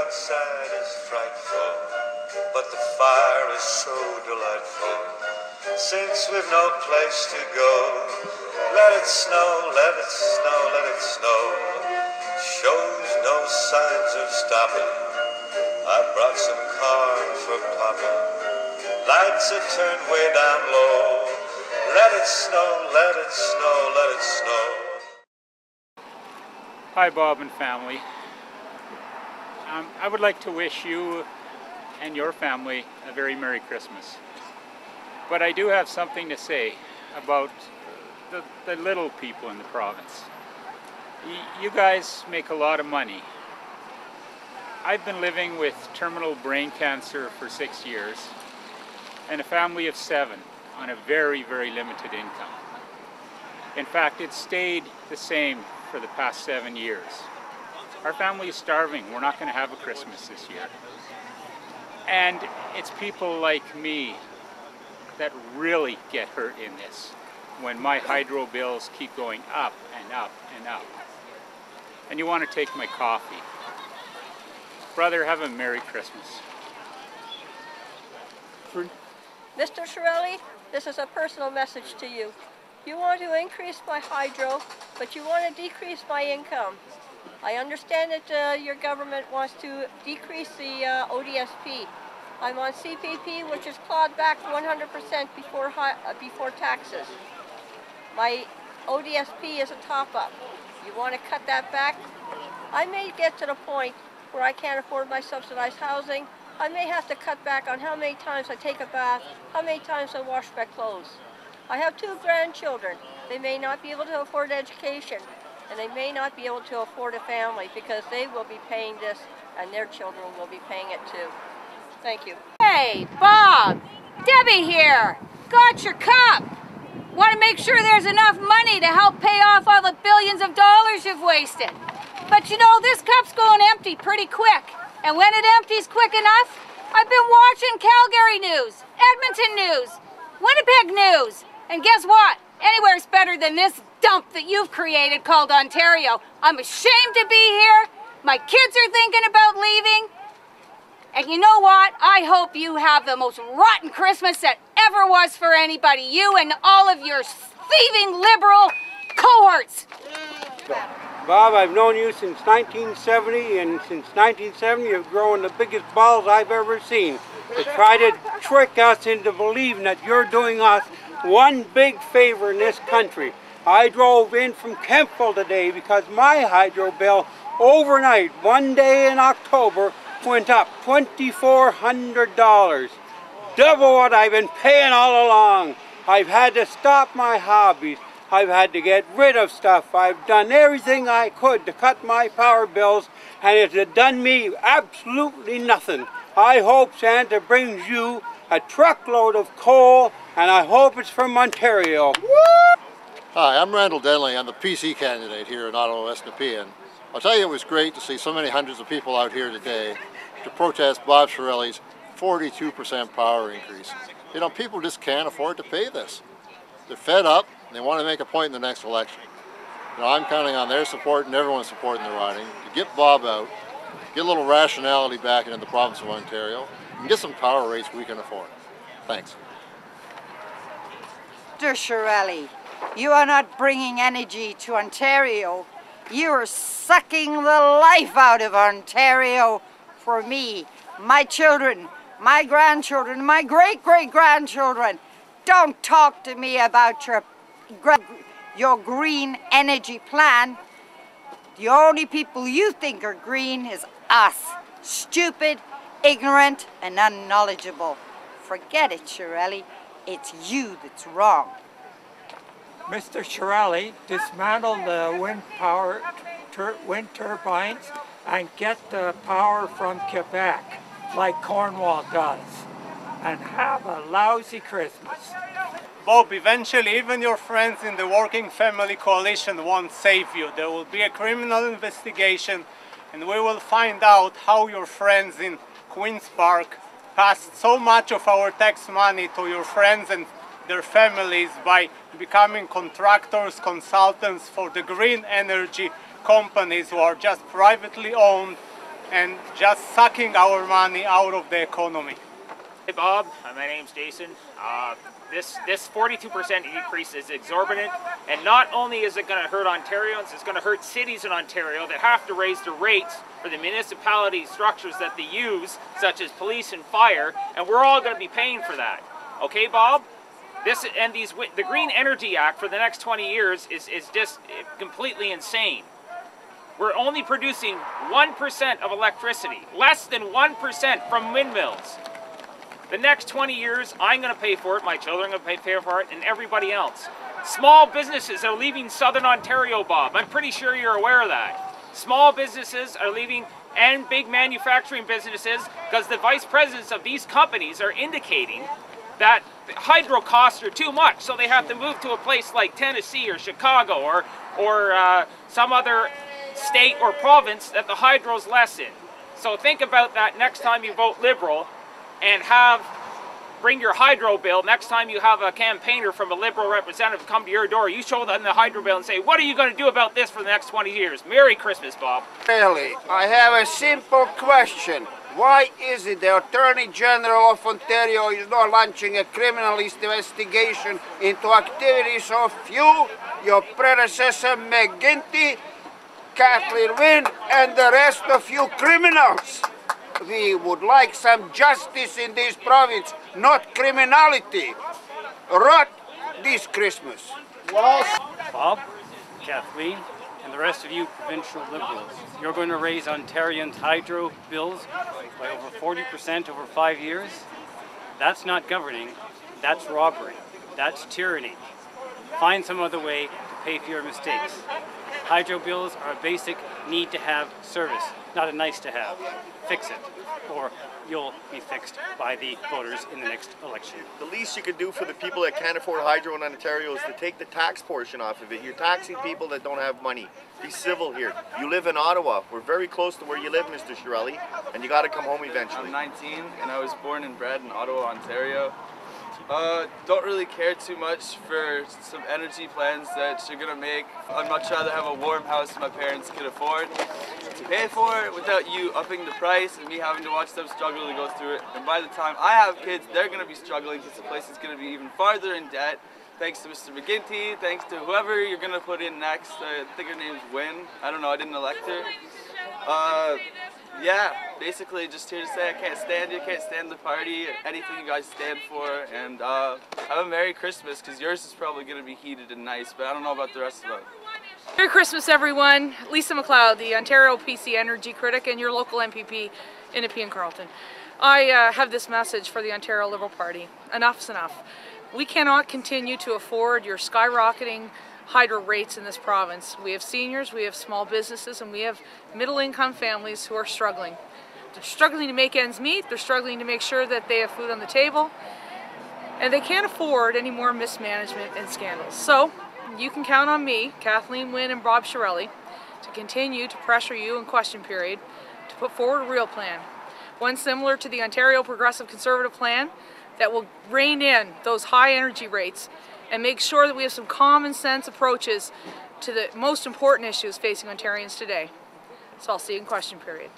outside is frightful, but the fire is so delightful. Since we've no place to go, let it snow, let it snow, let it snow. Shows no signs of stopping. I brought some corn for popping. Lights are turned way down low. Let it snow, let it snow, let it snow. Hi Bob and family. I would like to wish you and your family a very Merry Christmas. But I do have something to say about the little people in the province. You guys make a lot of money. I've been living with terminal brain cancer for 6 years and a family of 7 on a very, very limited income. In fact, it's stayed the same for the past 7 years. Our family is starving. We're not going to have a Christmas this year. And it's people like me that really get hurt in this when my hydro bills keep going up and up and up. And you want to take my coffee. Brother, have a Merry Christmas. Mr. Chairelli, this is a personal message to you. You want to increase my hydro, but you want to decrease my income. I understand that your government wants to decrease the ODSP. I'm on CPP, which is clawed back 100% before taxes. My ODSP is a top-up. You want to cut that back? I may get to the point where I can't afford my subsidized housing. I may have to cut back on how many times I take a bath, how many times I wash my clothes. I have 2 grandchildren. They may not be able to afford education, and they may not be able to afford a family because they will be paying this, and their children will be paying it too. Thank you. Hey, Bob! Debbie here! Got your cup! Want to make sure there's enough money to help pay off all the billions of dollars you've wasted. But you know, this cup's going empty pretty quick. And when it empties quick enough, I've been watching Calgary news, Edmonton news, Winnipeg news. And guess what? Anywhere's better than this dump that you've created called Ontario. I'm ashamed to be here. My kids are thinking about leaving. And you know what? I hope you have the most rotten Christmas that ever was for anybody. You and all of your thieving liberal cohorts. Bob, I've known you since 1970, and since 1970 you've grown the biggest balls I've ever seen to try to trick us into believing that you're doing us one big favor in this country. I drove in from Kempville today because my hydro bill overnight, one day in October, went up $2,400. Double what I've been paying all along. I've had to stop my hobbies. I've had to get rid of stuff. I've done everything I could to cut my power bills, and it has done me absolutely nothing. I hope Santa brings you a truckload of coal, and I hope it's from Ontario. Hi, I'm Randall Denley. I'm the PC candidate here in Ottawa, West Nepean. I'll tell you, it was great to see so many hundreds of people out here today to protest Bob Chairelli's 42% power increase. You know, people just can't afford to pay this. They're fed up, and they want to make a point in the next election. You know, I'm counting on their support and everyone's support in the riding to get Bob out, get a little rationality back into the province of Ontario, and get some power rates we can afford. Thanks. Mr. Chairelli, you are not bringing energy to Ontario. You are sucking the life out of Ontario for me, my children, my grandchildren, my great-great-grandchildren. Don't talk to me about your green energy plan. The only people you think are green is us. Stupid, ignorant, and unknowledgeable. Forget it, Chairelli. It's you that's wrong. Mr. Chairelli, dismantle the wind turbines and get the power from Quebec, like Cornwall does, and have a lousy Christmas. Bob, eventually even your friends in the Working Family Coalition won't save you. There will be a criminal investigation, and we will find out how your friends in Queen's Park passed so much of our tax money to your friends and their families by becoming contractors, consultants for the green energy companies who are just privately owned and just sucking our money out of the economy. Hey Bob, my name's Jason. This 42% increase is exorbitant, and not only is it going to hurt Ontarians, it's going to hurt cities in Ontario that have to raise their rates for the municipality structures that they use, such as police and fire, and we're all going to be paying for that. Okay, Bob? The Green Energy Act for the next 20 years is just completely insane. We're only producing 1% of electricity, less than 1% from windmills. The next 20 years, I'm going to pay for it, my children are going to pay for it, and everybody else. Small businesses are leaving Southern Ontario, Bob. I'm pretty sure you're aware of that. Small businesses are leaving, and big manufacturing businesses, because the vice presidents of these companies are indicating that hydro costs are too much, so they have to move to a place like Tennessee or Chicago or some other state or province that the hydro's less in. So think about that next time you vote Liberal, and bring your hydro bill. Next time you have a campaigner from a Liberal representative come to your door, you show them the hydro bill and say, what are you going to do about this for the next 20 years? Merry Christmas, Bob. Really, I have a simple question. Why is it the Attorney General of Ontario is not launching a criminal investigation into activities of you, your predecessor McGuinty, Kathleen Wynne, and the rest of you criminals? We would like some justice in this province, not criminality. Rot this Christmas. Bob, Kathleen, and the rest of you provincial Liberals, you're going to raise Ontarians' hydro bills by over 40% over 5 years? That's not governing, that's robbery, that's tyranny. Find some other way to pay for your mistakes. Hydro bills are a basic need-to-have service, not a nice-to-have. Fix it, or you'll be fixed by the voters in the next election. The least you can do for the people that can't afford hydro in Ontario is to take the tax portion off of it. You're taxing people that don't have money. Be civil here. You live in Ottawa. We're very close to where you live, Mr. Chairelli, and you got to come home eventually. I'm 19 and I was born and bred in Ottawa, Ontario. Don't really care too much for some energy plans that you're gonna make. I'd much rather have a warm house my parents could afford to pay for without you upping the price and me having to watch them struggle to go through it. And by the time I have kids, they're gonna be struggling because the place is gonna be even farther in debt. Thanks to Mr. McGuinty, thanks to whoever you're gonna put in next. I think her name's Wynne. I don't know, I didn't elect her. Yeah, basically just here to say I can't stand you, can't stand the party, anything you guys stand for, and have a Merry Christmas, because yours is probably going to be heated and nice, but I don't know about the rest of it. Merry Christmas, everyone. Lisa McLeod, the Ontario PC Energy Critic and your local MPP in Nepean Carleton. I have this message for the Ontario Liberal Party. Enough's enough. We cannot continue to afford your skyrocketing hydro rates in this province. We have seniors, we have small businesses, and we have middle-income families who are struggling. They're struggling to make ends meet, they're struggling to make sure that they have food on the table, and they can't afford any more mismanagement and scandals. So, you can count on me, Kathleen Wynne and Bob Chairelli, to continue to pressure you in question period to put forward a real plan. One similar to the Ontario Progressive Conservative plan that will rein in those high energy rates and make sure that we have some common sense approaches to the most important issues facing Ontarians today. So I'll see you in question period.